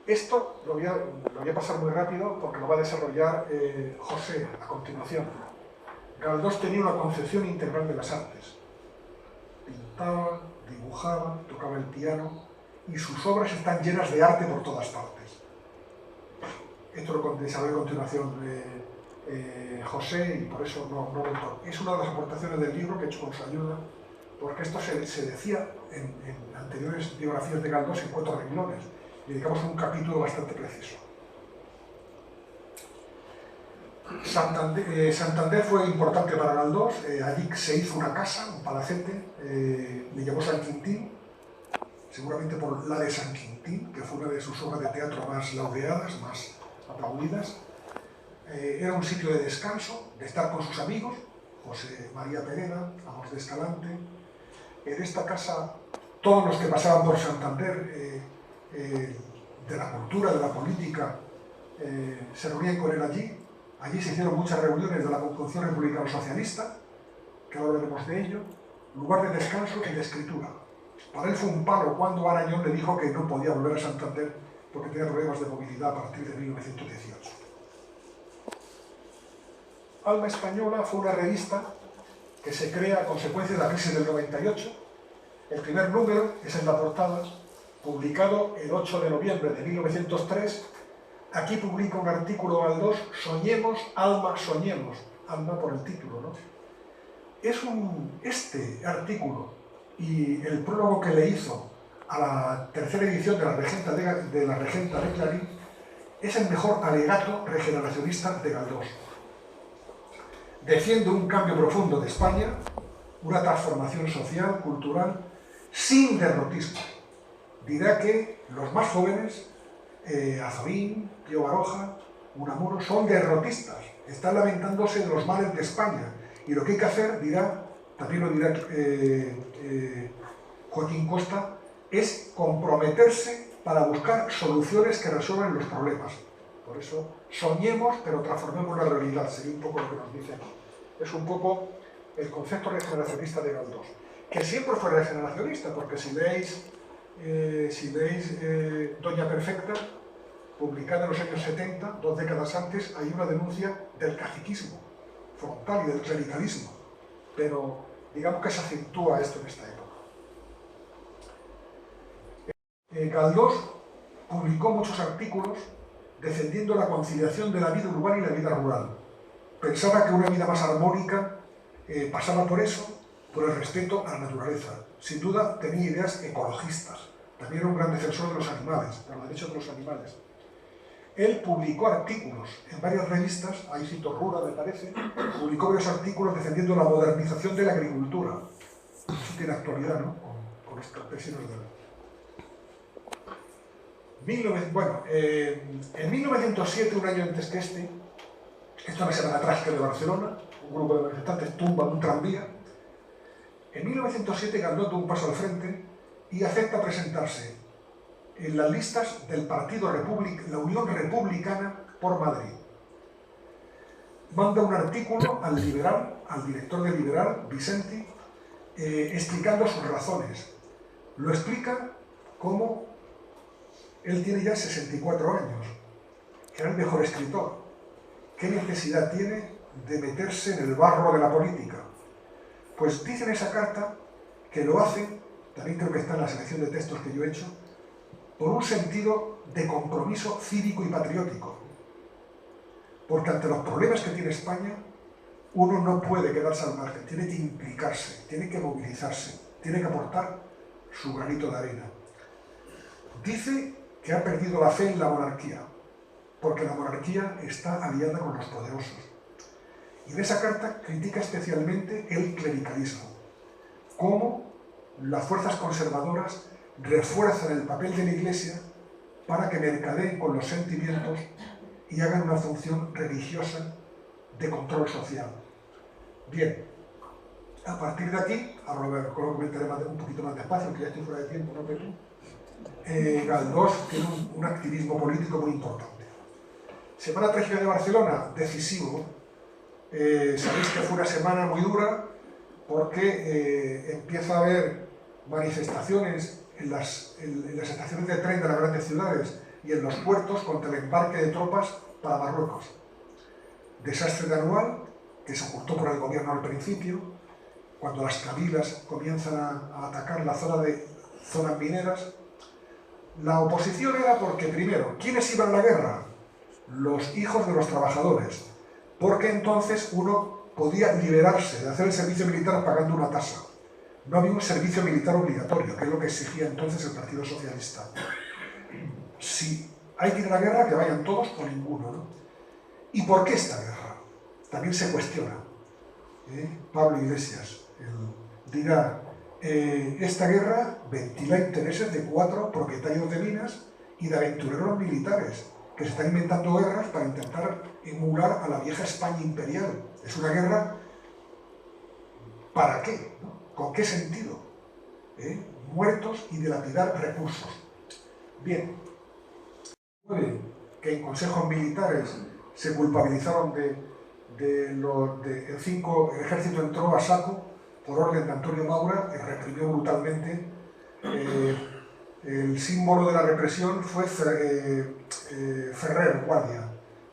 Esto lo voy a pasar muy rápido porque lo va a desarrollar José a continuación. Galdós tenía una concepción integral de las artes. Pintaba, dibujaba, tocaba el piano y sus obras están llenas de arte por todas partes. Esto lo desarrolla a continuación José y por eso no es una de las aportaciones del libro que he hecho con su ayuda, porque esto se decía en anteriores biografías de Galdós en 4 renglones. Le dedicamos un capítulo bastante preciso. Santander fue importante para Galdós. Allí se hizo una casa, un palacete, le llamó San Quintín, seguramente por la de San Quintín, que fue una de sus obras de teatro más laureadas, más aplaudidas. Era un sitio de descanso, de estar con sus amigos, José María Pereda, Amos de Escalante. En esta casa, todos los que pasaban por Santander, de la cultura, de la política, se reunían con él allí. Allí se hicieron muchas reuniones de la Conjunción Republicano-Socialista, que ahora veremos de ello, lugar de descanso y de escritura. Para él fue un palo cuando Arañón le dijo que no podía volver a Santander porque tenía problemas de movilidad a partir de 1918. Alma Española fue una revista que se crea a consecuencia de la crisis del 98. El primer número es en la portada, publicado el 8 de noviembre de 1903. Aquí publica un artículo Galdós, Soñemos, Alma, Soñemos. Alma por el título, ¿no? Este artículo y el prólogo que le hizo a la tercera edición de la Regenta de Clarín es el mejor alegato regeneracionista de Galdós. Defiende un cambio profundo de España, una transformación social, cultural, sin derrotismo. Dirá que los más jóvenes, Azorín, Pío Baroja, Unamuno, son derrotistas, están lamentándose de los males de España. Y lo que hay que hacer, también lo dirá Joaquín Costa, es comprometerse para buscar soluciones que resuelvan los problemas. Por eso, soñemos, pero transformemos la realidad. Sería un poco lo que nos dice aquí. Es un poco el concepto regeneracionista de Galdós, que siempre fue regeneracionista, porque si veis Doña Perfecta, publicada en los años 70, 2 décadas antes, hay una denuncia del caciquismo frontal y del clericalismo, pero digamos que se acentúa esto en esta época. Galdós publicó muchos artículos defendiendo la conciliación de la vida urbana y la vida rural. Pensaba que una vida más armónica pasaba por eso, por el respeto a la naturaleza. Sin duda tenía ideas ecologistas. También era un gran defensor de los animales, de los derechos de los animales. Él publicó artículos en varias revistas, ahí cito Rura, me parece, publicó varios artículos defendiendo la modernización de la agricultura. Eso tiene actualidad, ¿no? Con los campesinos de en 1907, un año antes que esto es la Semana Trágica de Barcelona, un grupo de manifestantes tumban un tranvía. En 1907 Galdós da un paso al frente y acepta presentarse en las listas del partido la Unión Republicana por Madrid. Manda un artículo al director de Liberal, Vicenti, explicando sus razones. Lo explica como él tiene ya 64 años, era el mejor escritor. ¿Qué necesidad tiene de meterse en el barro de la política? Pues dice en esa carta que lo hace, también creo que está en la selección de textos que yo he hecho, por un sentido de compromiso cívico y patriótico. Porque ante los problemas que tiene España, uno no puede quedarse al margen, tiene que implicarse, tiene que movilizarse, tiene que aportar su granito de arena. Dice que ha perdido la fe en la monarquía, porque la monarquía está aliada con los poderosos. Y en esa carta critica especialmente el clericalismo, cómo las fuerzas conservadoras refuerzan el papel de la Iglesia para que mercadeen con los sentimientos y hagan una función religiosa de control social. Bien, a partir de aquí, ahora lo comentaré un poquito más despacio, que ya estoy fuera de tiempo, ¿no, Pedro? Galdós tiene un activismo político muy importante. Semana Trágica de Barcelona, decisivo. Sabéis que fue una semana muy dura porque empieza a haber manifestaciones en las estaciones de tren de las grandes ciudades y en los puertos contra el embarque de tropas para Marruecos. Desastre de Anual, que se ocultó por el gobierno al principio, cuando las cabilas comienzan a atacar la zona de zonas mineras. La oposición era porque, primero, ¿quiénes iban a la guerra? Los hijos de los trabajadores, porque entonces uno podía liberarse de hacer el servicio militar pagando una tasa. No había un servicio militar obligatorio, que es lo que exigía entonces el Partido Socialista. Si hay que ir a la guerra, que vayan todos o ninguno, ¿no? ¿Y por qué esta guerra? También se cuestiona. Pablo Iglesias dirá, esta guerra ventila intereses de 4 propietarios de minas y de aventureros militares que se están inventando guerras para intentar emular a la vieja España imperial. Es una guerra, ¿para qué? ¿No? ¿Con qué sentido? Muertos y dilapidar recursos. Bien, que en consejos militares se culpabilizaron el ejército entró a saco por orden de Antonio Maura y reprimió brutalmente. El símbolo de la represión fue Ferrer Guardia,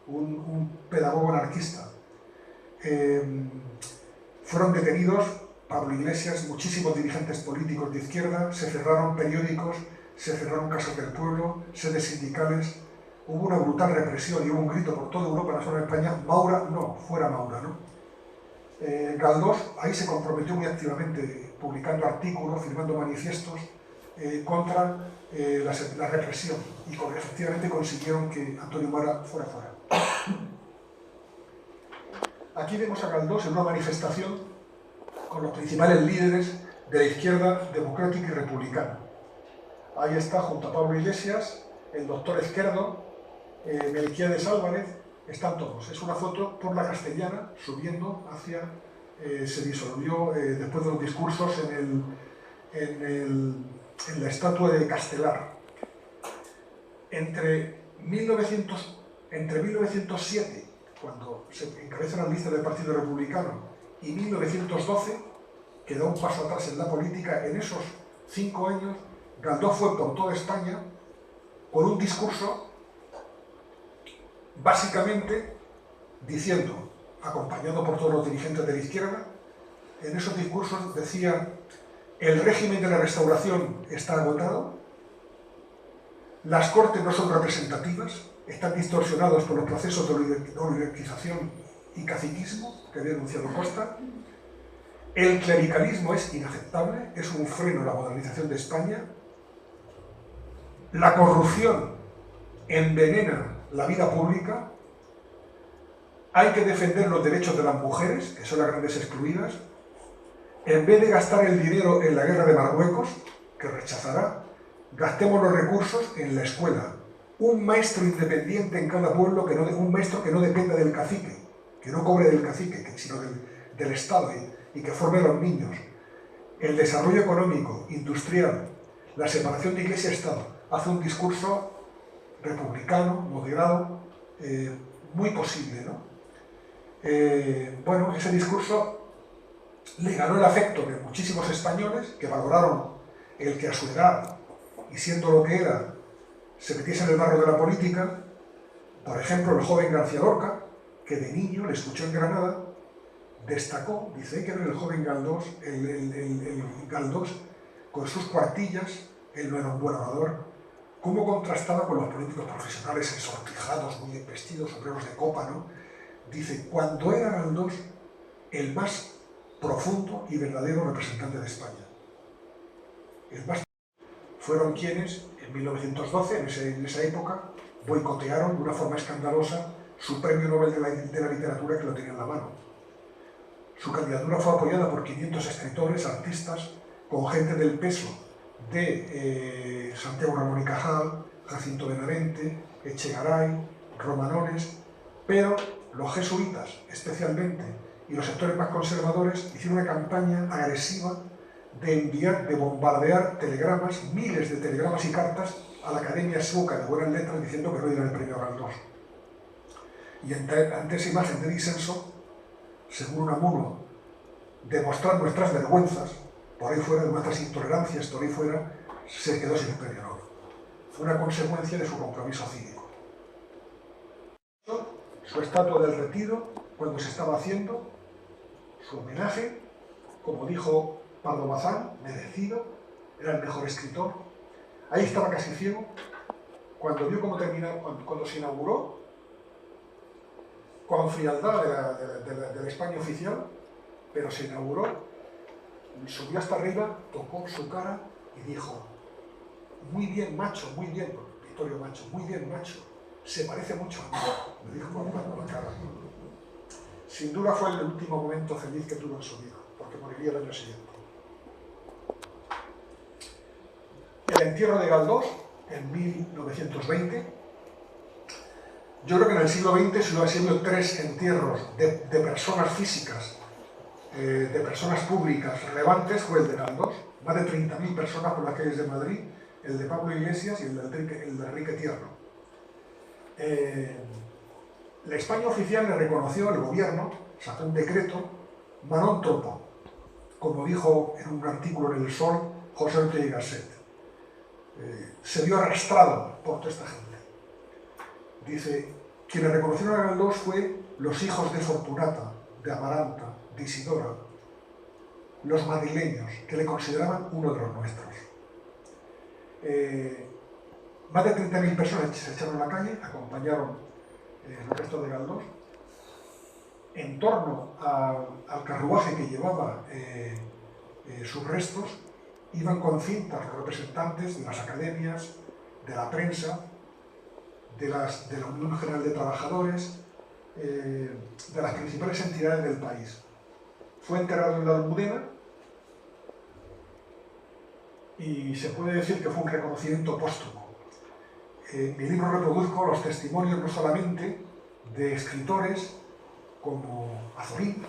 un pedagogo anarquista. Fueron detenidos Pablo Iglesias, muchísimos dirigentes políticos de izquierda, se cerraron periódicos, se cerraron casas del pueblo, sedes sindicales. Hubo una brutal represión y hubo un grito por toda Europa, no solo en España: Maura no, fuera Maura, ¿no? Galdós ahí se comprometió muy activamente, publicando artículos, firmando manifiestos contra la represión, y efectivamente consiguieron que Antonio Maura fuera fuera. Aquí vemos a Galdós en una manifestación con los principales líderes de la izquierda democrática y republicana. Ahí está, junto a Pablo Iglesias, el doctor Esquerdo, Melquiades Álvarez, están todos. Es una foto por la Castellana, subiendo hacia... se disolvió después de los discursos en la estatua de Castelar. Entre 1907, cuando se encabeza la lista del Partido Republicano, y 1912, que da un paso atrás en la política. En esos 5 años, Galdós fue por toda España con un discurso básicamente diciendo, acompañado por todos los dirigentes de la izquierda, en esos discursos decía: el régimen de la Restauración está agotado, las Cortes no son representativas, están distorsionados por los procesos de oligarquización y caciquismo que había anunciado Costa, el clericalismo es inaceptable, es un freno a la modernización de España, la corrupción envenena la vida pública, hay que defender los derechos de las mujeres, que son las grandes excluidas, en vez de gastar el dinero en la guerra de Marruecos, que rechazará, gastemos los recursos en la escuela. Un maestro independiente en cada pueblo, un maestro que no dependa del cacique, que no cobre del cacique, sino del Estado, y que forme a los niños. El desarrollo económico, industrial, la separación de Iglesia y Estado. Hace un discurso republicano, moderado, muy posible, ¿no? Bueno, ese discurso le ganó el afecto de muchísimos españoles que valoraron el que a su edad, y siendo lo que era, se metiese en el barro de la política. Por ejemplo, el joven García Lorca, que de niño le escuchó en Granada, destacó, dice que era el joven Galdós, el Galdós, con sus cuartillas, él no era un buen orador, cómo contrastaba con los políticos profesionales ensortijados, muy bien vestidos, sombreros de copa, ¿no? Dice, cuando era Galdós el más profundo y verdadero representante de España. Fueron quienes, en 1912, en esa época, boicotearon de una forma escandalosa su premio Nobel de la literatura, que lo tenía en la mano. Su candidatura fue apoyada por 500 escritores, artistas, con gente del peso de Santiago Ramón y Cajal, Jacinto Benavente, Echegaray, Romanones, pero los jesuitas, especialmente, y los sectores más conservadores, hicieron una campaña agresiva de bombardear telegramas, miles de telegramas y cartas a la Academia Sueca de Buenas Letras diciendo que no dieran el premio Galdós. Y ante esa imagen de disenso, según Unamuno, demostrar nuestras vergüenzas, por ahí fuera, de nuestras intolerancias, por ahí fuera, se quedó sin el premio Nobel. fue una consecuencia de su compromiso cívico. Su estatua del Retiro, cuando se estaba haciendo, su homenaje, como dijo Pardo Bazán, merecido, era el mejor escritor. Ahí estaba casi ciego, cuando vio cómo terminaba, cuando se inauguró, con frialdad de la España oficial, pero se inauguró, subió hasta arriba, tocó su cara y dijo: muy bien, macho, muy bien, Vittorio Macho, muy bien, macho, se parece mucho a mí, me dijo palpando la cara. Sin duda fue el último momento feliz que tuvo en su vida, porque moriría el año siguiente. El entierro de Galdós, en 1920, yo creo que en el siglo XX solo ha sido 3 entierros de personas físicas, de personas públicas relevantes, fue el de Galdós, más de 30.000 personas por las calles de Madrid, el de Pablo Iglesias y el de Enrique Tierno. La España oficial le reconoció, el gobierno sacó un decreto manóntropo, como dijo en un artículo en El Sol José Ortega y Gasset. Se vio arrastrado por toda esta gente. Dice: quienes reconocieron a Galdós fue los hijos de Fortunata, de Amaranta, de Isidora, los madrileños, que le consideraban uno de los nuestros. Más de 30.000 personas se echaron a la calle, acompañaron el resto de Galdós. En torno al carruaje que llevaba sus restos, iban con cintas los representantes de las academias, de la prensa, de la Unión General de Trabajadores, de las principales entidades del país. Fue enterrado en la Almudena y se puede decir que fue un reconocimiento póstumo. En mi libro reproduzco los testimonios no solamente de escritores como Azorín,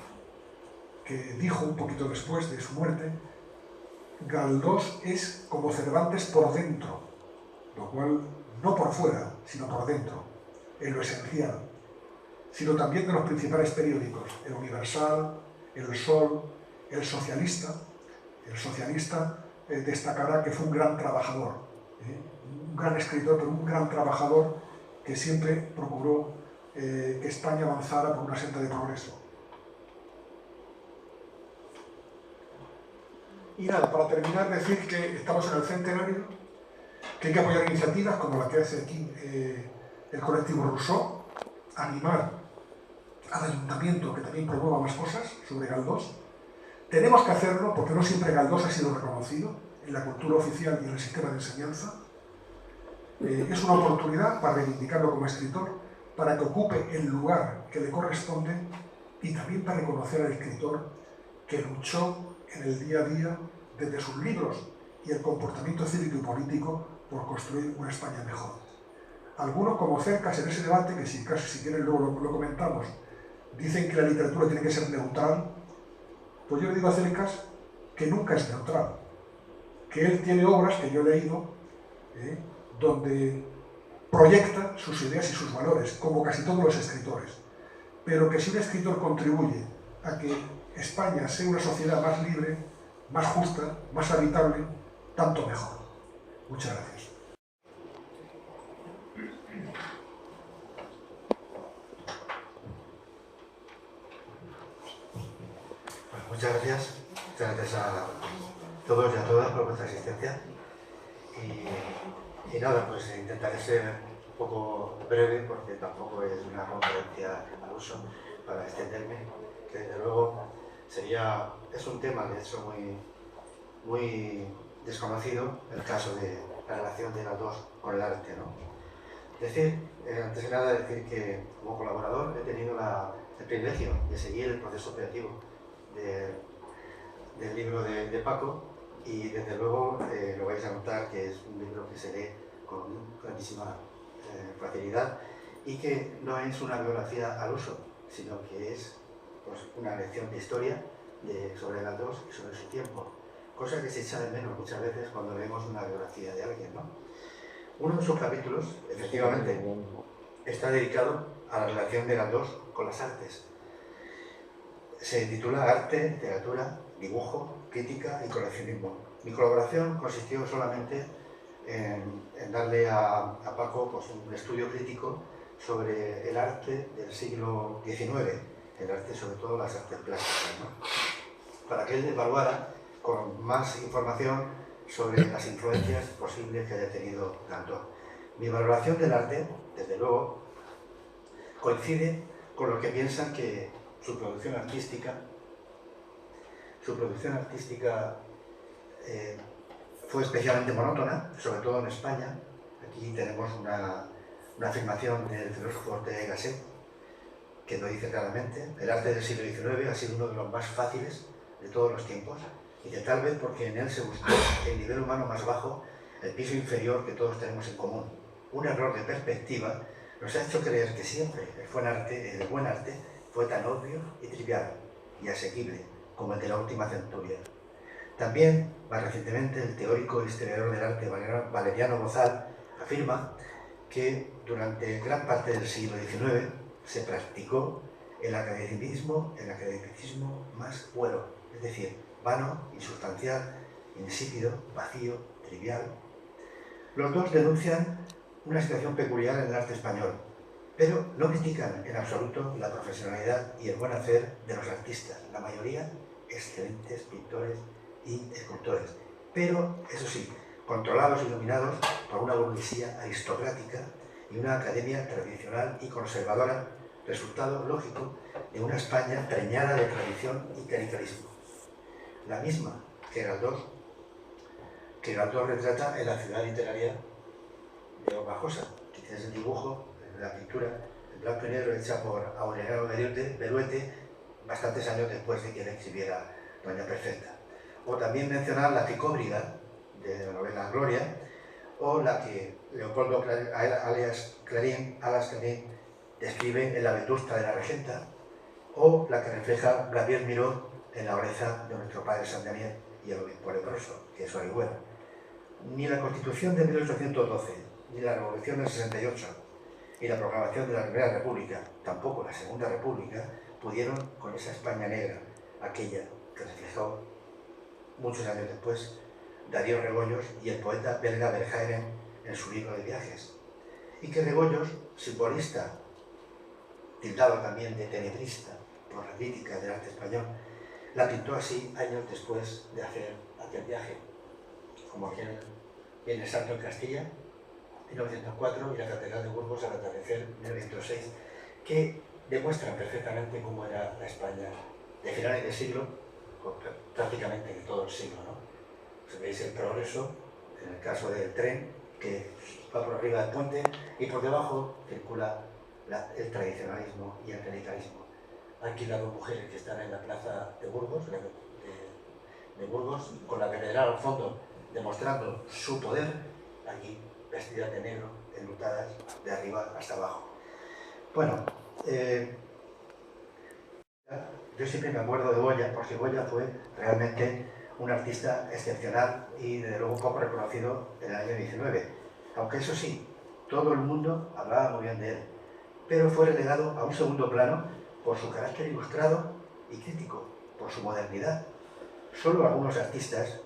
que dijo un poquito después de su muerte: Galdós es como Cervantes por dentro, lo cual no por fuera, sino por dentro, en lo esencial, sino también de los principales periódicos, El Universal, El Sol, El Socialista. El Socialista destacará que fue un gran trabajador, un gran escritor, pero un gran trabajador que siempre procuró que España avanzara por una senda de progreso. Y nada, para terminar, decir que estamos en el centenario, que hay que apoyar iniciativas como la que hace aquí el colectivo Rousseau, animar al ayuntamiento que también promueva más cosas sobre Galdós. Tenemos que hacerlo porque no siempre Galdós ha sido reconocido en la cultura oficial y en el sistema de enseñanza. Es una oportunidad para reivindicarlo como escritor, para que ocupe el lugar que le corresponde y también para reconocer al escritor que luchó en el día a día desde sus libros y el comportamiento cívico y político por construir una España mejor. Algunos, como Cercas, en ese debate, que si quieren luego lo comentamos, dicen que la literatura tiene que ser neutral. Pues yo le digo a Cercas que nunca es neutral, que él tiene obras que yo he leído donde proyecta sus ideas y sus valores, como casi todos los escritores, pero que si un escritor contribuye a que España sea una sociedad más libre, más justa, más habitable, tanto mejor. Muchas gracias. Muchas gracias. Muchas gracias a todos y a todas por vuestra asistencia. Y nada, pues intentaré ser un poco breve porque tampoco es una conferencia al uso para extenderme, que desde luego es un tema de hecho muy desconocido, el caso de la relación de Galdós con el arte, ¿no? Antes de nada decir que como colaborador he tenido el privilegio de seguir el proceso creativo del libro de Paco, y desde luego lo vais a notar que es un libro que se lee con grandísima facilidad y que no es una biografía al uso, sino que es pues, una lección de historia sobre Galdós y sobre su tiempo, cosa que se echa de menos muchas veces cuando leemos una biografía de alguien, ¿no? Uno de sus capítulos, efectivamente, está dedicado a la relación de Galdós con las artes. Se titula Arte, Literatura, Dibujo, Crítica y Coleccionismo. Mi colaboración consistió solamente en darle a Paco pues, un estudio crítico sobre el arte del siglo XIX, el arte, sobre todo las artes plásticas, ¿no? Para que él evaluara con más información sobre las influencias posibles que haya tenido Gandón. Mi valoración del arte, desde luego, coincide con lo que piensan que su producción artística fue especialmente monótona, sobre todo en España. Aquí tenemos una afirmación del filósofo Ortega y Gasset que lo dice claramente: el arte del siglo XIX ha sido uno de los más fáciles de todos los tiempos, y que tal vez porque en él se buscó el nivel humano más bajo, el piso inferior que todos tenemos en común. Un error de perspectiva nos ha hecho creer que siempre el buen arte fue tan obvio y trivial y asequible como el de la última centuria. También, más recientemente, el teórico e historiador del arte Valeriano Bozal afirma que durante gran parte del siglo XIX se practicó el academicismo más puero, es decir, vano, insustancial, insípido, vacío, trivial. Los dos denuncian una situación peculiar en el arte español, pero no critican en absoluto la profesionalidad y el buen hacer de los artistas, la mayoría excelentes pintores y escultores, pero, eso sí, controlados y dominados por una burguesía aristocrática y una academia tradicional y conservadora, resultado lógico de una España preñada de tradición y clericalismo, la misma que Galdós retrata en la ciudad literaria de Hinojosa, que tiene ese dibujo, la pintura en blanco y negro hecha por Aureliano Beruete bastantes años después de que él escribiera Doña Perfecta. O también mencionar la Picóbriga de la novela Gloria, o la que Leopoldo Alas Clarín describe en La Vetusta de la Regenta, o la que refleja Gabriel Miró en La Oreza de nuestro padre San Daniel y el obispo leproso, que es Orihuela. Ni la Constitución de 1812, ni la Revolución del 68, ni la proclamación de la Primera República, tampoco la Segunda República, pudieron con esa España negra, aquella que reflejó muchos años después Darío Rebollos y el poeta belga Verhaeren en su libro de viajes. Y que Rebollos, simbolista, tildado también de tenebrista por la crítica del arte español, la pintó así años después de hacer aquel viaje, como aquel Viernes Santo en Castilla, 1904, y la Catedral de Burgos al atardecer, 1906, que demuestran perfectamente cómo era la España de finales de siglo, prácticamente de todo el siglo, ¿no? Pues veis el progreso, en el caso del tren, que va por arriba del puente, y por debajo circula el tradicionalismo y el clericalismo. Aquí las dos mujeres que están en la plaza de Burgos, de Burgos, con la catedral al fondo, demostrando su poder, aquí vestidas de negro, enlutadas de arriba hasta abajo. Bueno, yo siempre me acuerdo de Goya, porque Goya fue realmente un artista excepcional y desde luego poco reconocido en el año 19. Aunque eso sí, todo el mundo hablaba muy bien de él, pero fue relegado a un segundo plano por su carácter ilustrado y crítico, por su modernidad. Solo algunos artistas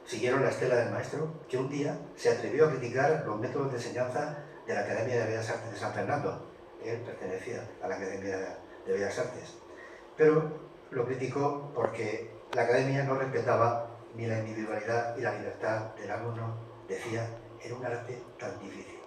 siguieron la estela del maestro, que un día se atrevió a criticar los métodos de enseñanza de la Academia de Bellas Artes de San Fernando. Él pertenecía a la Academia de Bellas Artes, pero lo criticó porque la Academia no respetaba ni la individualidad y la libertad del alumno, decía, en un arte tan difícil.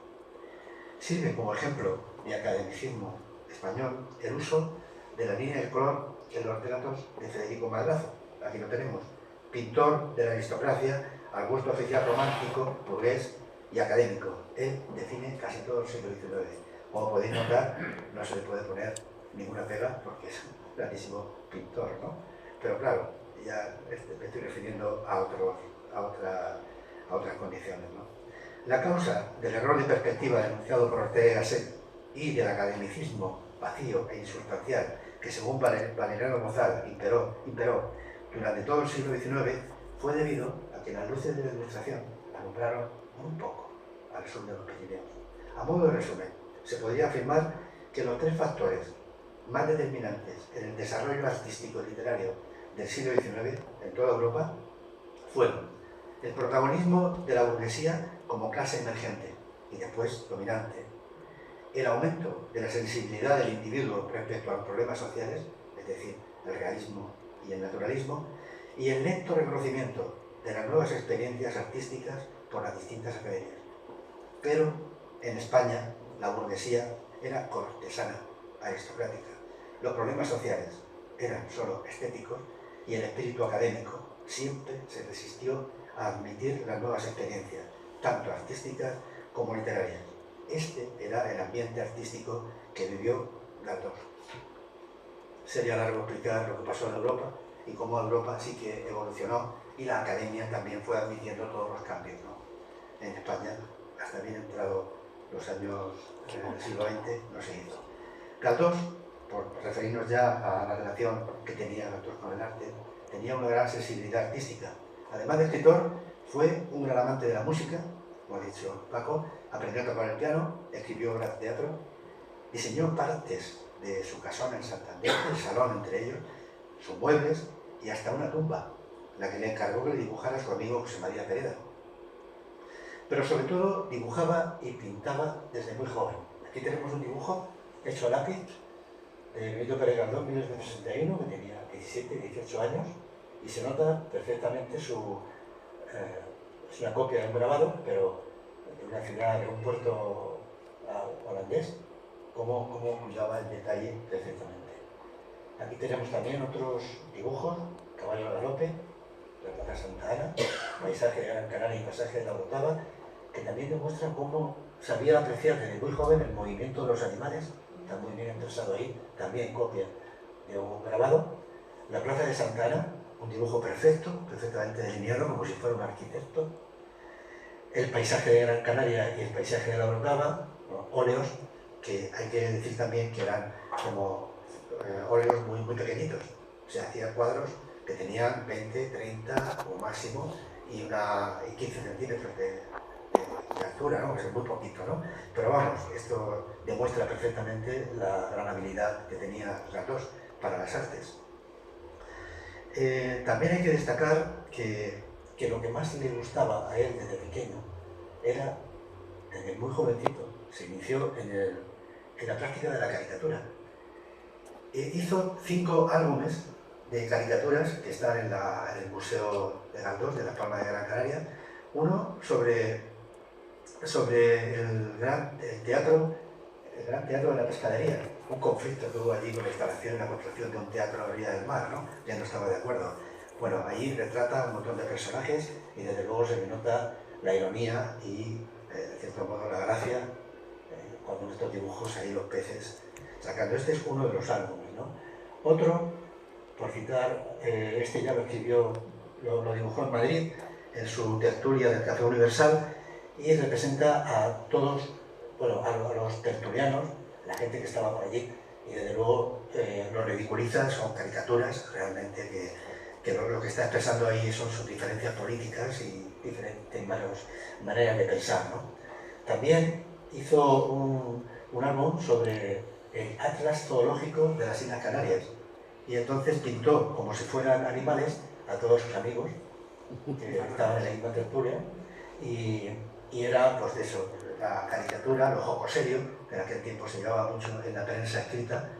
Sirve como ejemplo de academicismo español el uso de la línea del color en los retratos de Federico Madrazo. Aquí lo tenemos, pintor de la aristocracia, al gusto oficial romántico, burgués y académico. Él define casi todo el siglo XIX. Como podéis notar, no se le puede poner ninguna pega porque es un grandísimo pintor, ¿no? Pero claro, ya me estoy refiriendo a otras condiciones, ¿no? La causa del error de perspectiva denunciado por Ortega y Gasset y del academicismo vacío e insustancial que, según Valeriano Bozal, imperó durante todo el siglo XIX, fue debido a que las luces de la Ilustración alumbraron muy poco al sur de los Pirineos. A modo de resumen, se podría afirmar que los tres factores más determinantes en el desarrollo artístico y literario del siglo XIX en toda Europa fueron el protagonismo de la burguesía como clase emergente y después dominante, el aumento de la sensibilidad del individuo respecto a los problemas sociales, es decir, el realismo y el naturalismo, y el lento reconocimiento de las nuevas experiencias artísticas por las distintas academias. Pero en España la burguesía era cortesana, aristocrática. Los problemas sociales eran solo estéticos y el espíritu académico siempre se resistió a admitir las nuevas experiencias, tanto artísticas como literarias. Este era el ambiente artístico que vivió Galdós. Sería largo explicar lo que pasó en Europa y cómo Europa sí que evolucionó y la academia también fue admitiendo todos los cambios, ¿no? En España, hasta bien entrado los años del siglo XX, no se hizo. Galdós, por referirnos ya a la relación que tenía Galdós con el arte, tenía una gran sensibilidad artística. Además de escritor, fue un gran amante de la música, como ha dicho Paco, aprendió a tocar el piano, escribió obras de teatro, diseñó partes de su casona en Santander, el salón entre ellos, sus muebles y hasta una tumba, la que le encargó que le dibujara a su amigo José María Pereda. Pero sobre todo dibujaba y pintaba desde muy joven. Aquí tenemos un dibujo hecho a lápiz de Emilio Pérez Galdós, 1961, que tenía 17, 18 años, y se nota perfectamente es una copia de un grabado, pero de una ciudad, de un puerto holandés, cómo cuidaba el detalle perfectamente. Aquí tenemos también otros dibujos, Caballo de Galope, la Plaza Santa Ana, Paisaje de Gran Canaria y Pasaje de la Orotava, que también demuestran cómo sabía apreciar desde muy joven el movimiento de los animales, está muy bien expresado ahí, también copia de un grabado. La Plaza de Santa Ana, un dibujo perfecto, perfectamente delineado, como si fuera un arquitecto. El Paisaje de Gran Canaria y el Paisaje de la Orotava, óleos, que hay que decir también que eran como óleos muy pequeñitos. Se hacían cuadros que tenían 20, 30 o máximo y 15 centímetros de altura, ¿no? Que es muy poquito, ¿no? Pero vamos, esto demuestra perfectamente la gran habilidad que tenía Galdós para las artes. También hay que destacar que lo que más le gustaba a él desde pequeño era, desde muy jovencito, se inició en la práctica de la caricatura. Hizo 5 álbumes de caricaturas que están en el Museo de Galdós, de La Palma de Gran Canaria. Uno sobre el gran teatro de la Pescadería, un conflicto que hubo allí con la instalación y la construcción de un teatro a la orilla del mar, ¿no? Ya no estaba de acuerdo. Bueno, allí retrata un montón de personajes y desde luego se le nota la ironía y, de cierto modo, la gracia cuando en estos dibujos hay los peces sacando. Este es uno de los álbumes, ¿no? Otro, por citar, este ya lo escribió, lo dibujó en Madrid, en su tertulia del Café Universal, y representa a todos, bueno, a los tertulianos, la gente que estaba por allí, y desde luego lo ridiculiza, son caricaturas realmente que lo que está expresando ahí son sus diferencias políticas y diferentes maneras de pensar, ¿no? También hizo un álbum sobre el Atlas Zoológico de las Islas Canarias, y entonces pintó como si fueran animales a todos sus amigos que estaban en la misma tertulia, y era pues de eso, la caricatura, lo jocoserio, que en aquel tiempo se llevaba mucho en la prensa escrita,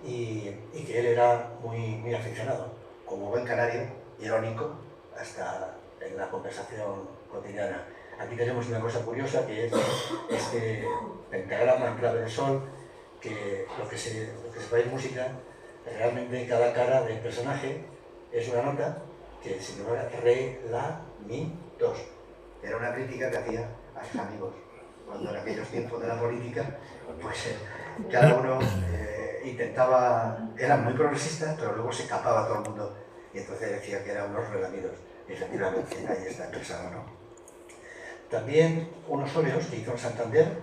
y que él era muy aficionado, como buen canario, irónico, hasta en la conversación cotidiana. Aquí tenemos una cosa curiosa, que es este pentagrama en clave de sol, que lo que se ve en música, realmente cada cara del personaje es una nota que se llama re, la, mi, dos. Era una crítica que hacía a sus amigos. Cuando en aquellos tiempos de la política, pues cada uno intentaba, eran muy progresistas, pero luego se escapaba todo el mundo y entonces decía que eran unos relamidos. Efectivamente, ahí está expresado, ¿no? También unos óleos que hizo en Santander,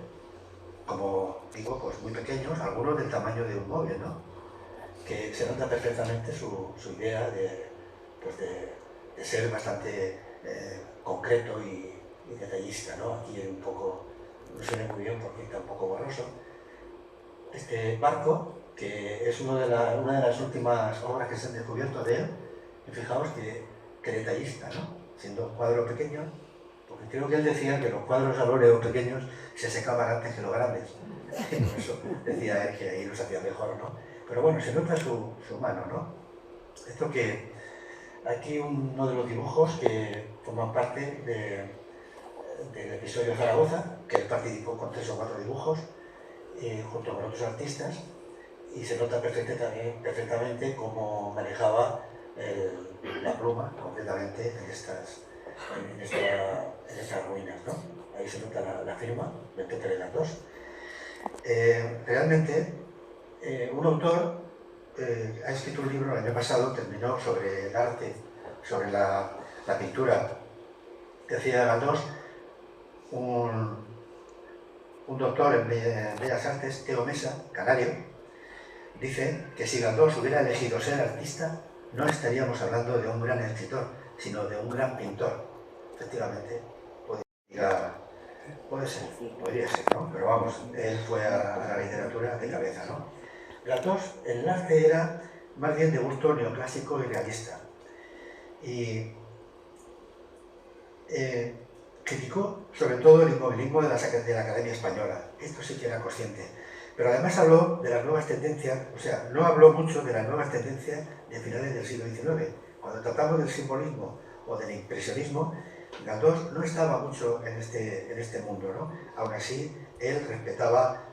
como digo, pues muy pequeños, algunos del tamaño de un móvil, ¿no? Que se nota perfectamente su idea de ser bastante concreto y detallista, ¿no? Aquí un poco, no se ve muy bien porque está un poco borroso. Este barco, que es una de las últimas obras que se han descubierto de él, y fijaos que detallista, ¿no? siendo un cuadro pequeño, porque creo que él decía que los cuadros al óleo pequeños se secaban antes que los grandes. Y por eso decía él que ahí los hacía mejor, ¿no? Pero bueno, se nota su mano, ¿no? Esto que aquí uno de los dibujos que forman parte del episodio Zaragoza, que él participó con 3 o 4 dibujos, junto con otros artistas, y se nota perfectamente cómo manejaba la pluma completamente en estas ruinas, ¿no? Ahí se nota la firma de Peter Galdós. Realmente, un autor ha escrito un libro el año pasado, terminó sobre el arte, sobre la pintura que hacía Galdós, un doctor en Bellas Artes, Teo Mesa, canario, dice que si Galdós hubiera elegido ser artista, no estaríamos hablando de un gran escritor, sino de un gran pintor. Efectivamente, podría ser, ¿no? Pero vamos, él fue a la literatura de cabeza, ¿no? Galdós, el arte era más bien de gusto neoclásico y realista. Y criticó sobre todo el inmovilismo de la Academia Española. Esto sí que era consciente. Pero además habló de las nuevas tendencias, o sea, no habló mucho de las nuevas tendencias de finales del siglo XIX. Cuando tratamos del simbolismo o del impresionismo, Galdós no estaba mucho en este mundo, ¿no? Aún así, él respetaba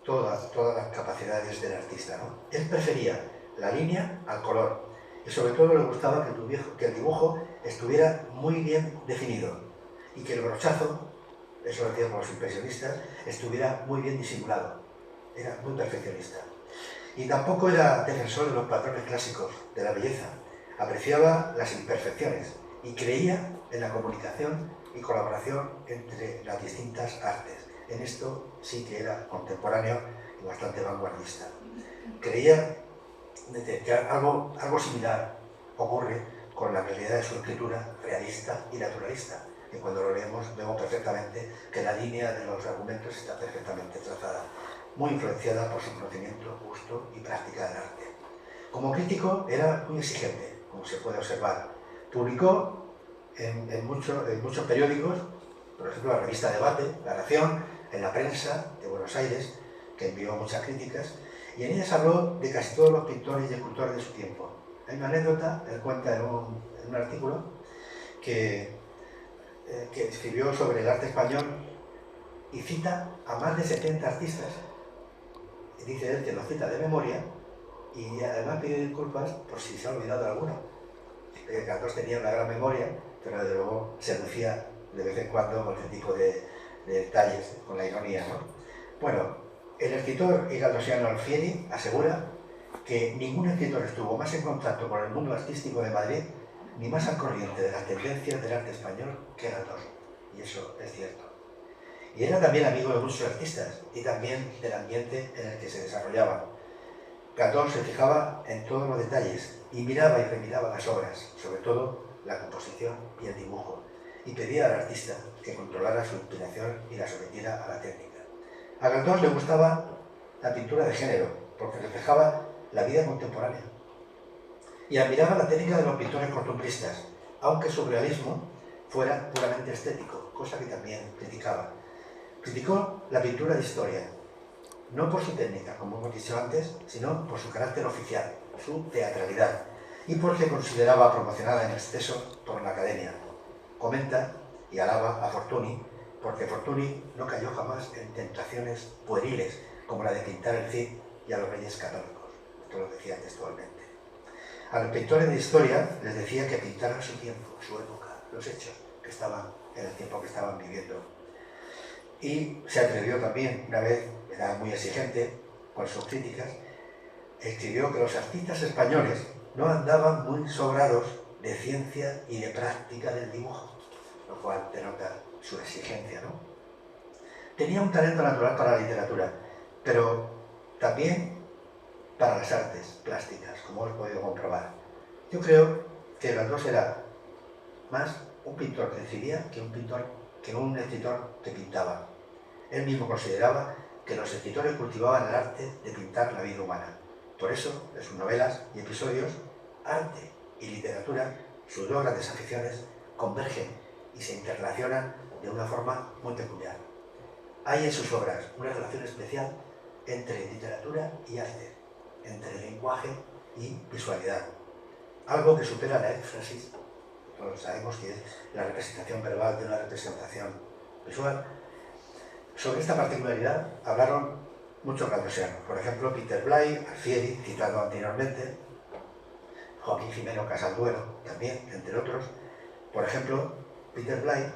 todas las capacidades del artista, ¿no? Él prefería la línea al color y sobre todo le gustaba que el dibujo estuviera muy bien definido y que el brochazo, eso lo decían los impresionistas, estuviera muy bien disimulado. Era muy perfeccionista. Y tampoco era defensor de los patrones clásicos de la belleza. Apreciaba las imperfecciones y creía en la comunicación y colaboración entre las distintas artes. En esto sí que era contemporáneo y bastante vanguardista. Creía que algo similar ocurre con la realidad de su escritura realista y naturalista, que cuando lo leemos vemos perfectamente que la línea de los argumentos está perfectamente trazada, muy influenciada por su conocimiento, gusto y práctica del arte. Como crítico era muy exigente, como se puede observar. Publicó en muchos periódicos, por ejemplo la revista Debate, La Nación, en La Prensa de Buenos Aires, que envió muchas críticas, y en ellas habló de casi todos los pintores y escultores de su tiempo. Hay una anécdota, él cuenta en un artículo que escribió sobre el arte español y cita a más de 70 artistas. Y dice él que lo cita de memoria y además pide disculpas por si se ha olvidado alguno. Galdós tenía una gran memoria, pero desde luego se lucía de vez en cuando con este tipo de detalles, con la ironía, ¿no? Bueno, el escritor y galdosiano Alfieri asegura que ningún escritor estuvo más en contacto con el mundo artístico de Madrid ni más al corriente de las tendencias del arte español que Galdós. Y eso es cierto. Y era también amigo de muchos artistas y también del ambiente en el que se desarrollaban. Galdós se fijaba en todos los detalles y miraba y remiraba las obras, sobre todo la composición y el dibujo, y pedía al artista que controlara su inspiración y la sometiera a la técnica. A Galdós le gustaba la pintura de género, porque reflejaba la vida contemporánea. Y admiraba la técnica de los pintores costumbristas, aunque su realismo fuera puramente estético, cosa que también criticaba. Criticó la pintura de historia, no por su técnica, como hemos dicho antes, sino por su carácter oficial, su teatralidad, y porque consideraba promocionada en exceso por la Academia. Comenta y alaba a Fortuny, porque Fortuny no cayó jamás en tentaciones pueriles, como la de pintar el Cid y a los reyes católicos. Esto lo decía textualmente. A los pintores de historia les decía que pintaran su tiempo, su época, los hechos que estaban en el tiempo que estaban viviendo. Y se atrevió también, una vez, era muy exigente con sus críticas, escribió que los artistas españoles no andaban muy sobrados de ciencia y de práctica del dibujo, lo cual denota su exigencia, ¿no? Tenía un talento natural para la literatura, pero también para las artes plásticas, como hemos podido comprobar. Yo creo que Galdós era más un pintor que escribía que un escritor que pintaba. Él mismo consideraba que los escritores cultivaban el arte de pintar la vida humana. Por eso, en sus novelas y episodios, arte y literatura, sus dos grandes aficiones, convergen y se interrelacionan de una forma muy peculiar. Hay en sus obras una relación especial entre literatura y arte, entre lenguaje y visualidad, algo que supera la éfrasis. Todos sabemos que es la representación verbal de una representación visual. Sobre esta particularidad hablaron muchos galdosianos, por ejemplo Peter Bligh, Alfieri, citado anteriormente, Joaquín Jimeno Casalduero, también, entre otros. Por ejemplo, Peter Bligh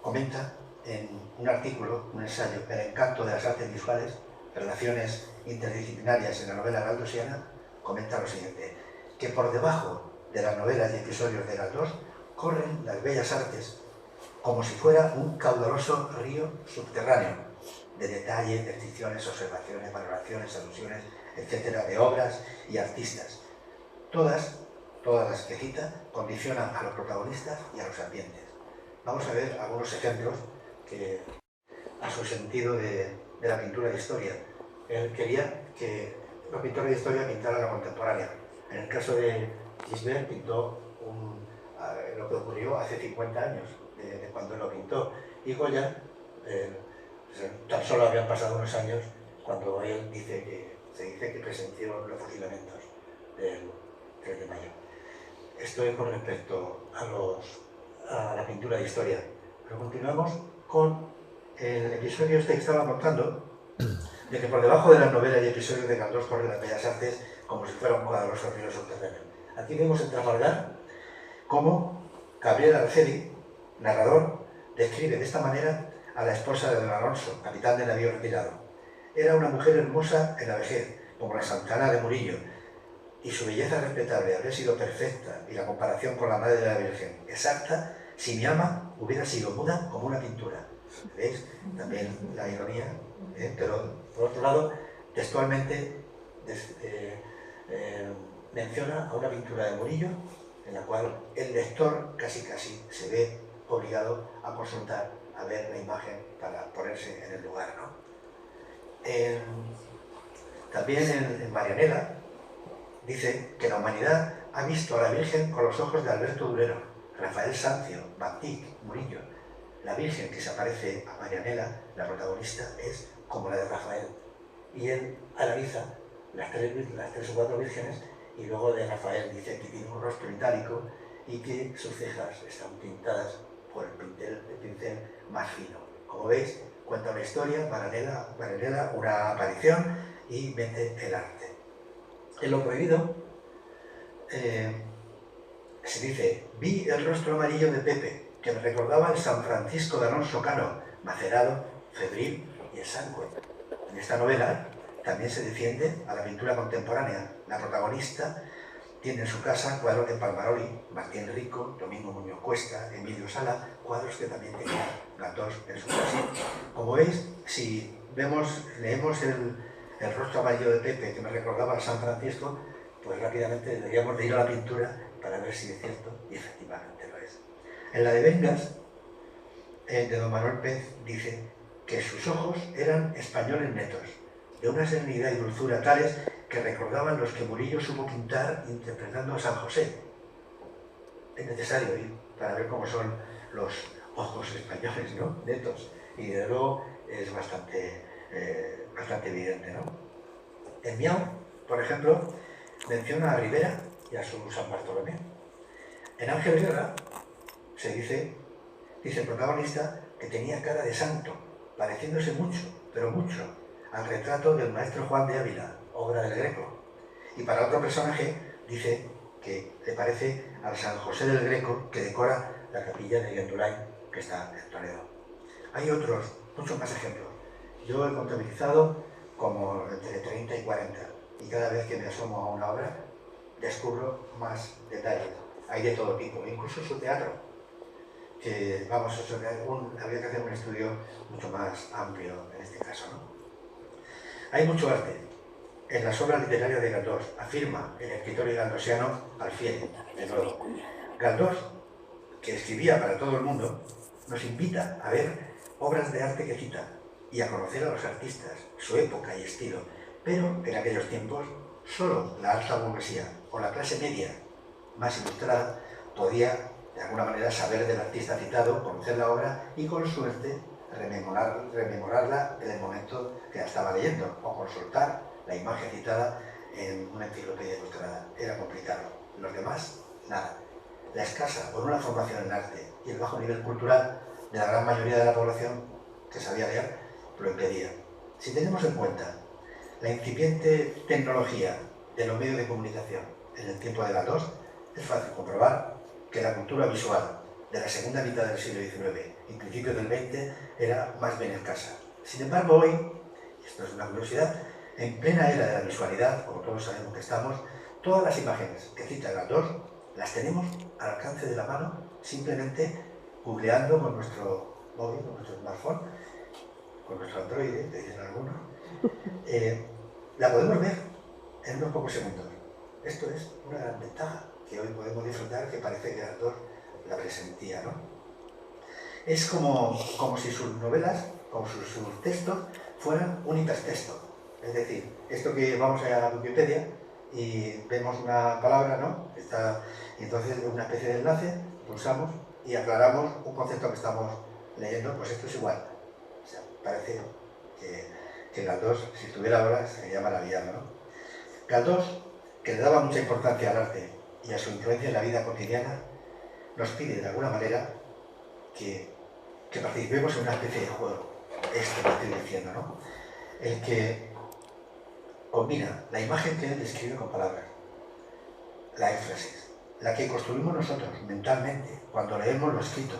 comenta en un artículo, un ensayo, El encanto de las artes visuales, relaciones interdisciplinarias en la novela galdosiana, comenta lo siguiente, que por debajo de las novelas y episodios de Galdós corren las bellas artes como si fuera un caudaloso río subterráneo de detalles, descripciones, observaciones, valoraciones, alusiones, etcétera, de obras y artistas. Todas las que cita condicionan a los protagonistas y a los ambientes. Vamos a ver algunos ejemplos a su sentido de la pintura de historia. Él quería que los pintores de historia pintaran lo contemporáneo. En el caso de Gisbert pintó lo que ocurrió hace 50 años, de cuando él lo pintó. Y Goya, tan solo habían pasado unos años cuando él se dice que presenció los fusilamientos del 3 de mayo. Esto es con respecto a la pintura de historia. Pero continuamos con el episodio este que estaba contando, de que por debajo de las novelas y episodios de Galdós corren las bellas artes como si fuera un cuadroso río subterráneo. Aquí vemos en Trafalgar cómo Gabriel Arceli, narrador, describe de esta manera a la esposa de don Alonso, capitán de navío retirado. Era una mujer hermosa en la vejez, como la Santana de Murillo, y su belleza respetable habría sido perfecta, y la comparación con la madre de la Virgen exacta, si mi ama hubiera sido muda como una pintura. ¿Veis? También la ironía, pero por otro lado, textualmente menciona a una pintura de Murillo, en la cual el lector casi se ve obligado a consultar, a ver la imagen para ponerse en el lugar, ¿no? También en Marianela dice que la humanidad ha visto a la Virgen con los ojos de Alberto Durero, Rafael Sanzio, Batic, Murillo. La Virgen que se aparece a Marianela, la protagonista, es como la de Rafael. Y él analiza las tres o cuatro vírgenes y luego de Rafael dice que tiene un rostro itálico y que sus cejas están pintadas por el pincel más fino. Como veis, cuenta una historia, Marianela, una aparición y mete el arte. En Lo prohibido se dice, vi el rostro amarillo de Pepe, que me recordaba el San Francisco de Alonso Cano, macerado, febril y exangüe. En esta novela también se defiende a la pintura contemporánea. La protagonista tiene en su casa cuadros de Palmaroli, Martín Rico, Domingo Muñoz Cuesta, Emilio Sala, cuadros que también tenía Galdós en su casa. Como veis, si leemos el rostro amarillo de Pepe, que me recordaba al San Francisco, pues rápidamente deberíamos de ir a la pintura para ver si es cierto, y efectivamente lo es. En la de Vengas, de don Manuel Pez, dice que sus ojos eran españoles netos, de una serenidad y dulzura tales que recordaban los que Murillo supo pintar interpretando a San José. Es necesario ir para ver cómo son los ojos españoles, ¿no? Netos. Y de luego es bastante evidente, ¿no? En Miau, por ejemplo, menciona a Rivera y a su San Bartolomé. En Ángel Guerra se dice el protagonista que tenía cara de santo, pareciéndose mucho, pero mucho, al retrato del maestro Juan de Ávila, obra del Greco. Y para otro personaje dice que le parece al San José del Greco que decora la capilla de Gendulain, que está en Toledo. Hay muchos más ejemplos. Yo he contabilizado como entre 30 y 40, y cada vez que me asomo a una obra descubro más detalles. Hay de todo tipo, incluso su teatro, que habría que hacer un estudio mucho más amplio en este caso, ¿no? Hay mucho arte en las obras literarias de Galdós, afirma el escritor galdosiano Alfieri. De nuevo, Galdós, que escribía para todo el mundo, nos invita a ver obras de arte que cita y a conocer a los artistas, su época y estilo, pero en aquellos tiempos solo la alta burguesía o la clase media más ilustrada podía de alguna manera saber del artista citado, conocer la obra y con suerte rememorarla en el momento que la estaba leyendo o consultar la imagen citada en una enciclopedia ilustrada. Era complicado. Los demás, nada. La escasa o nula formación en arte y el bajo nivel cultural de la gran mayoría de la población que sabía leer lo impedía. Si tenemos en cuenta la incipiente tecnología de los medios de comunicación en el tiempo de Galdós, es fácil comprobar que la cultura visual de la segunda mitad del siglo XIX y principios del XX era más bien escasa. Sin embargo, hoy, y esto es una curiosidad, en plena era de la visualidad, como todos sabemos que estamos, todas las imágenes que cita Galdós las tenemos al alcance de la mano, simplemente googleando con nuestro móvil, con nuestro smartphone, con nuestro Android, que dicen algunos. La podemos ver en unos pocos segundos. Esto es una gran ventaja que hoy podemos disfrutar, que parece que Galdós la presentía, ¿no? Es como si sus novelas, como sus textos, fueran un hipertexto. Es decir, esto que vamos a Wikipedia y vemos una palabra, ¿no? Y entonces una especie de enlace, pulsamos y aclaramos un concepto que estamos leyendo, pues esto es igual. O sea, parece que Galdós, si estuviera ahora, sería maravilloso, ¿no? Galdós, que le daba mucha importancia al arte y a su influencia en la vida cotidiana, nos pide de alguna manera que participemos en una especie de juego, esto que estoy diciendo, ¿no? El que combina la imagen que él describe con palabras, la énfasis, la que construimos nosotros mentalmente cuando leemos lo escrito,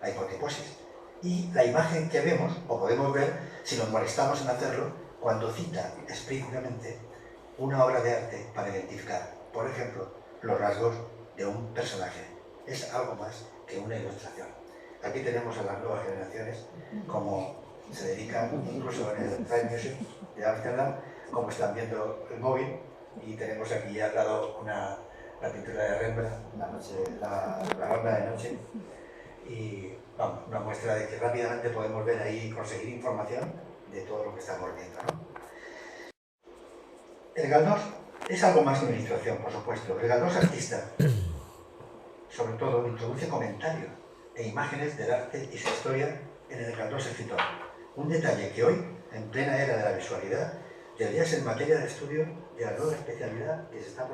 la hipoteposis, y la imagen que vemos o podemos ver si nos molestamos en hacerlo cuando cita explícitamente una obra de arte para identificar, por ejemplo, los rasgos de un personaje. Es algo más que una ilustración. Aquí tenemos a las nuevas generaciones, como se dedican incluso en el Rijksmuseum de Ámsterdam, como están viendo el móvil, y tenemos aquí al lado la pintura de Rembrandt, la ronda de noche, y vamos, una muestra de que rápidamente podemos ver ahí y conseguir información de todo lo que estamos viendo, ¿no? El Galdós es algo más que una ilustración, por supuesto. El Galdós artista, sobre todo, introduce comentarios e imágenes del arte y su historia en el Galdós escritor. Un detalle que hoy, en plena era de la visualidad, debería ser materia de estudio de la nueva especialidad que se está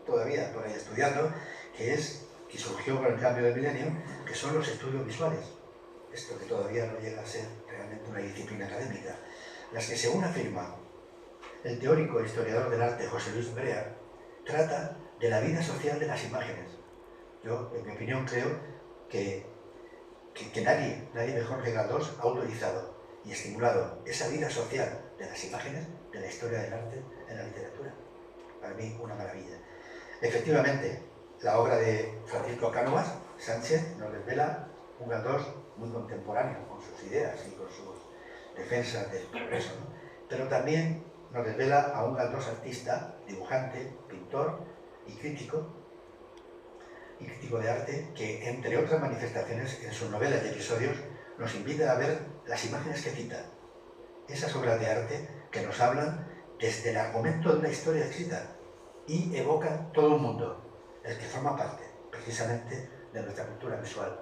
todavía por ahí estudiando, que surgió con el cambio de milenio, que son los estudios visuales. Esto que todavía no llega a ser realmente una disciplina académica. Las que, según afirma el teórico e historiador del arte José Luis Brea, trata de la vida social de las imágenes. Yo, en mi opinión, creo que nadie mejor que Galdós ha autorizado y estimulado esa vida social de las imágenes de la historia del arte en la literatura. Para mí, una maravilla. Efectivamente, la obra de Francisco Cánovas Sánchez nos desvela un Galdós muy contemporáneo con sus ideas y con sus defensas del progreso, ¿no? Pero también nos desvela a un Galdós artista, dibujante, pintor y crítico de arte que, entre otras manifestaciones en sus novelas y episodios, nos invita a ver las imágenes que cita, esas obras de arte que nos hablan desde el argumento de una historia escrita y evocan todo un mundo, el que forma parte, precisamente, de nuestra cultura visual.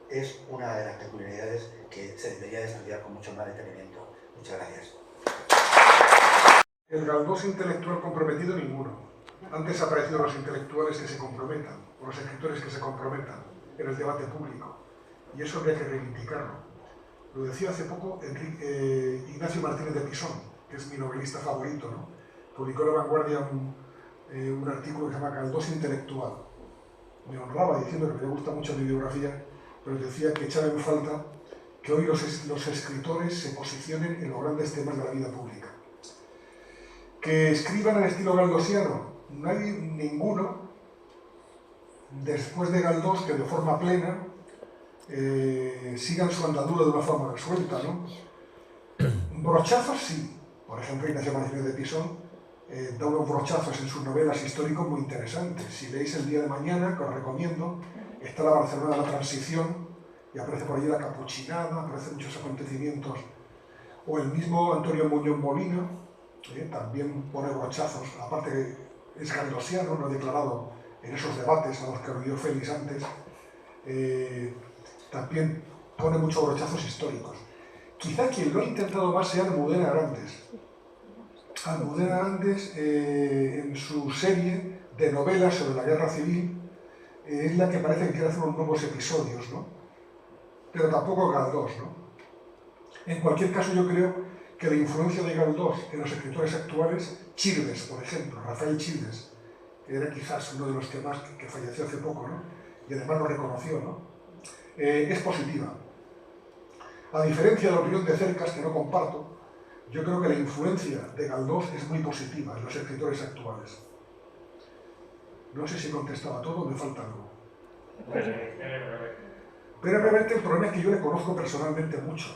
Es una de las peculiaridades que se debería de estudiar con mucho más detenimiento. Muchas gracias. El Galdós intelectual comprometido, ninguno. Antes aparecieron los intelectuales que se comprometan, o los escritores que se comprometan en el debate público. Y eso habría que reivindicarlo. Lo decía hace poco Ignacio Martínez de Pisón, que es mi novelista favorito, ¿no? Publicó en La Vanguardia un artículo que se llama Galdós intelectual. Me honraba diciendo que me gusta mucho mi biografía, pero decía que echaba en falta que hoy los escritores se posicionen en los grandes temas de la vida pública. Que escriban en estilo galdosiano, no hay ninguno después de Galdós que de forma plena sigan su andadura de una forma resuelta, ¿no? Brochazos sí. Por ejemplo, Ignacio Martínez de Pisón da unos brochazos en sus novelas históricos muy interesantes. Si leéis El día de mañana, que os recomiendo, está la Barcelona de la Transición y aparece por allí la Capuchinada, aparecen muchos acontecimientos. O el mismo Antonio Muñoz Molina también pone brochazos, aparte que es galdosiano, no declarado en esos debates a los que aludió Félix antes, también pone muchos brochazos históricos. Quizá quien lo ha intentado más sea Almudena Grandes. Almudena Grandes, en su serie de novelas sobre la guerra civil, es la que parece que quiere hacer unos nuevos episodios, ¿no? Pero tampoco Galdós, ¿no? En cualquier caso, yo creo que la influencia de Galdós en los escritores actuales, Chirves, por ejemplo, Rafael Chirves, que era quizás uno de los que más, que falleció hace poco, ¿no? Y además lo reconoció, ¿no? Es positiva. A diferencia de la opinión de Cercas, que no comparto, yo creo que la influencia de Galdós es muy positiva en los escritores actuales. No sé si he contestado a todo o me falta algo. Pere Reverte, el problema es que yo le conozco personalmente mucho.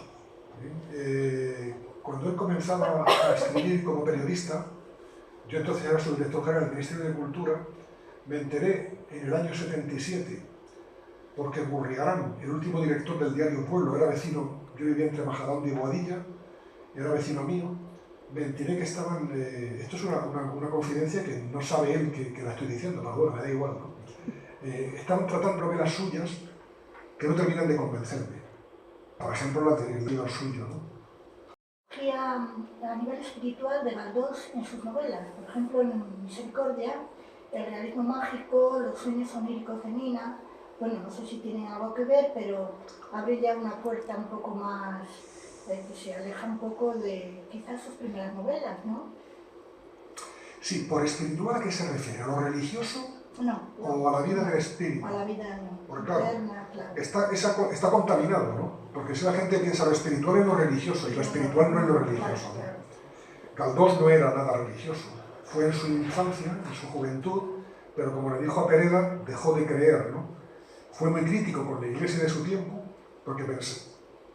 Cuando he comenzado a escribir como periodista, yo entonces era subdirector general del Ministerio de Cultura, me enteré en el año 77, porque Gurriarán, el último director del diario Pueblo, era vecino, yo vivía entre Majadahonda y Boadilla, era vecino mío, me enteré que estaban, esto es una confidencia que no sabe él que la estoy diciendo, pero bueno, me da igual, ¿no? Estaban tratando novelas suyas que no terminan de convencerme. Por ejemplo, la del libro suyo, ¿no? A nivel espiritual de Galdós en sus novelas, por ejemplo en Misericordia, el realismo mágico, los sueños oníricos de Nina, bueno, no sé si tienen algo que ver, pero abre ya una puerta un poco más, que se aleja un poco de quizás sus primeras novelas, ¿no? Sí, por espiritual, ¿a qué se refiere? ¿A lo religioso? No. ¿O a la vida del espíritu? A la vida no. Porque claro, Eterna, claro. Está contaminado, ¿no? Porque si la gente piensa lo espiritual es lo religioso y lo espiritual no es lo religioso, ¿no? Galdós no era nada religioso. Fue en su infancia, en su juventud, pero como le dijo a Pereda, dejó de creer, ¿no? Fue muy crítico con la iglesia de su tiempo, porque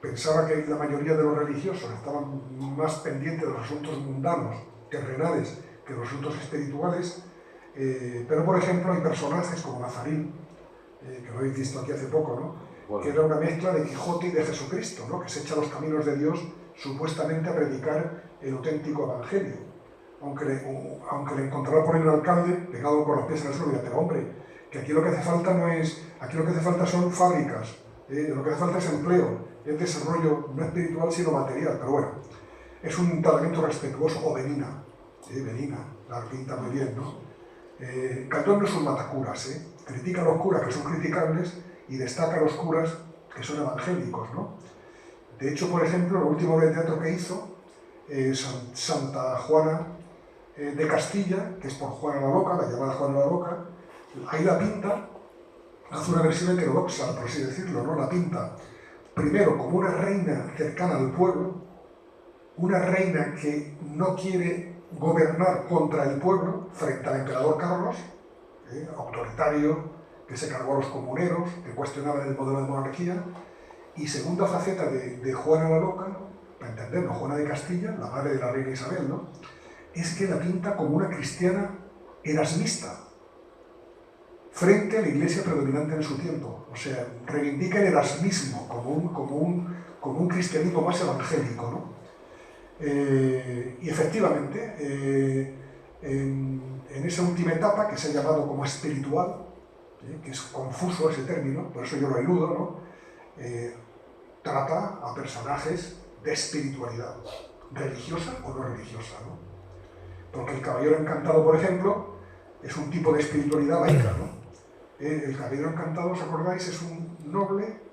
pensaba que la mayoría de los religiosos estaban más pendientes de los asuntos mundanos, terrenales, que los asuntos espirituales. Pero, por ejemplo, hay personajes como Nazarín, que lo habéis visto aquí hace poco, ¿no? Bueno. Que era una mezcla de Quijote y de Jesucristo, ¿no? Que se echa los caminos de Dios supuestamente a predicar el auténtico evangelio. Aunque le encontrara por ahí un alcalde pegado con los pies en el suelo, pero hombre, que aquí lo que hace falta no es, aquí lo que hace falta son fábricas, lo que hace falta es empleo, es desarrollo no espiritual sino material, pero bueno, es un tratamiento respetuoso. O Benina, Benina, la pinta muy bien, ¿no? Galdós no es un matacuras, critica a los curas que son criticables y destaca a los curas que son evangélicos, ¿no? De hecho, por ejemplo, la última obra de teatro que hizo, Santa Juana de Castilla, que es por Juana la Loca, la llamada Juana la Loca, ahí la pinta, hace una versión heterodoxa, por así decirlo, ¿no? La pinta primero como una reina cercana al pueblo, una reina que no quiere gobernar contra el pueblo frente al emperador Carlos, autoritario, que se cargó a los comuneros, que cuestionaba el modelo de monarquía. Y segunda faceta de Juana la Loca, para entenderlo, Juana de Castilla, la madre de la reina Isabel, ¿no? Es que la pinta como una cristiana erasmista, frente a la iglesia predominante en su tiempo. O sea, reivindica el erasmismo como un cristianismo más evangélico, ¿no? Y efectivamente, en esa última etapa, que se ha llamado como espiritual, que es confuso ese término, por eso yo lo eludo, ¿no? Trata a personajes de espiritualidad, religiosa o no religiosa, ¿no? Porque el Caballero Encantado, por ejemplo, es un tipo de espiritualidad laica, ¿no? El Caballero Encantado, ¿os acordáis? Es un noble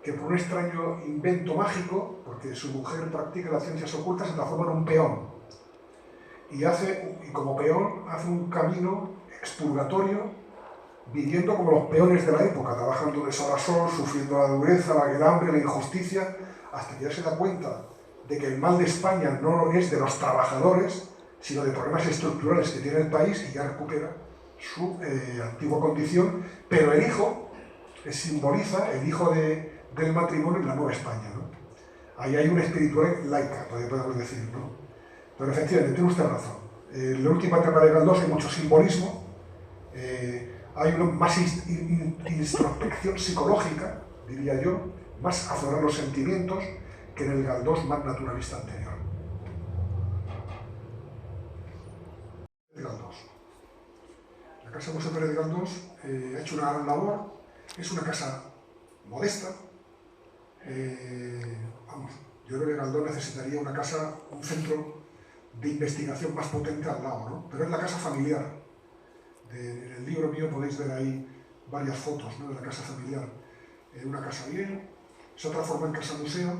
que por un extraño invento mágico, porque su mujer practica las ciencias ocultas, se transforma en un peón. Y como peón hace un camino expurgatorio, viviendo como los peones de la época, trabajando de sol a sol, sufriendo la dureza, el hambre, la injusticia, hasta que ya se da cuenta de que el mal de España no es de los trabajadores, sino de problemas estructurales que tiene el país, y ya recupera su antigua condición, pero el hijo simboliza el hijo del matrimonio en la Nueva España, ¿no? Ahí hay una espiritualidad laica, podemos decir, ¿no? Pero efectivamente, tiene usted razón. En la última etapa de Galdós hay mucho simbolismo, hay más introspección psicológica, diría yo, más aflorar los sentimientos que en el Galdós más naturalista anterior. Galdós. La Casa Museo Pérez Galdós ha hecho una gran labor. Es una casa modesta. Vamos, yo creo que Galdós necesitaría una casa, un centro de investigación más potente al lado, ¿no? Pero es la casa familiar. En el libro mío podéis ver ahí varias fotos, ¿no?, de la casa familiar. Una casa bien, se transformó en casa museo.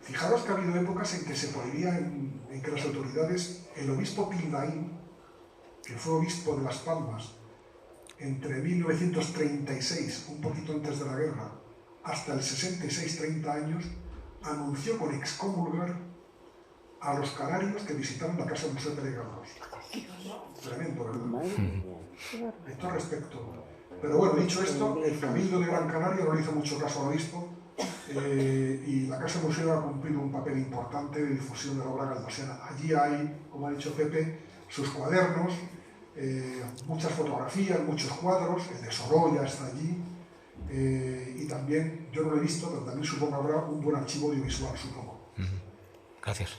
Fijaros que ha habido épocas en que se prohibía en que las autoridades, el obispo Pildaín, que fue obispo de Las Palmas entre 1936, un poquito antes de la guerra, hasta el 66, 30 años, anunció con excomulgar a los canarios que visitaban la Casa Museo Pérez Galdós. Tremendo, ¿verdad? Esto al respecto. Pero bueno, dicho esto, el Cabildo de Gran Canaria no le hizo mucho caso al obispo, y la Casa Museo ha cumplido un papel importante de difusión de la obra galdosiana. Allí hay, como ha dicho Pepe, sus cuadernos, muchas fotografías, muchos cuadros. El de Sorolla está allí, y también, yo no lo he visto, pero también supongo habrá un buen archivo audiovisual, supongo. Gracias.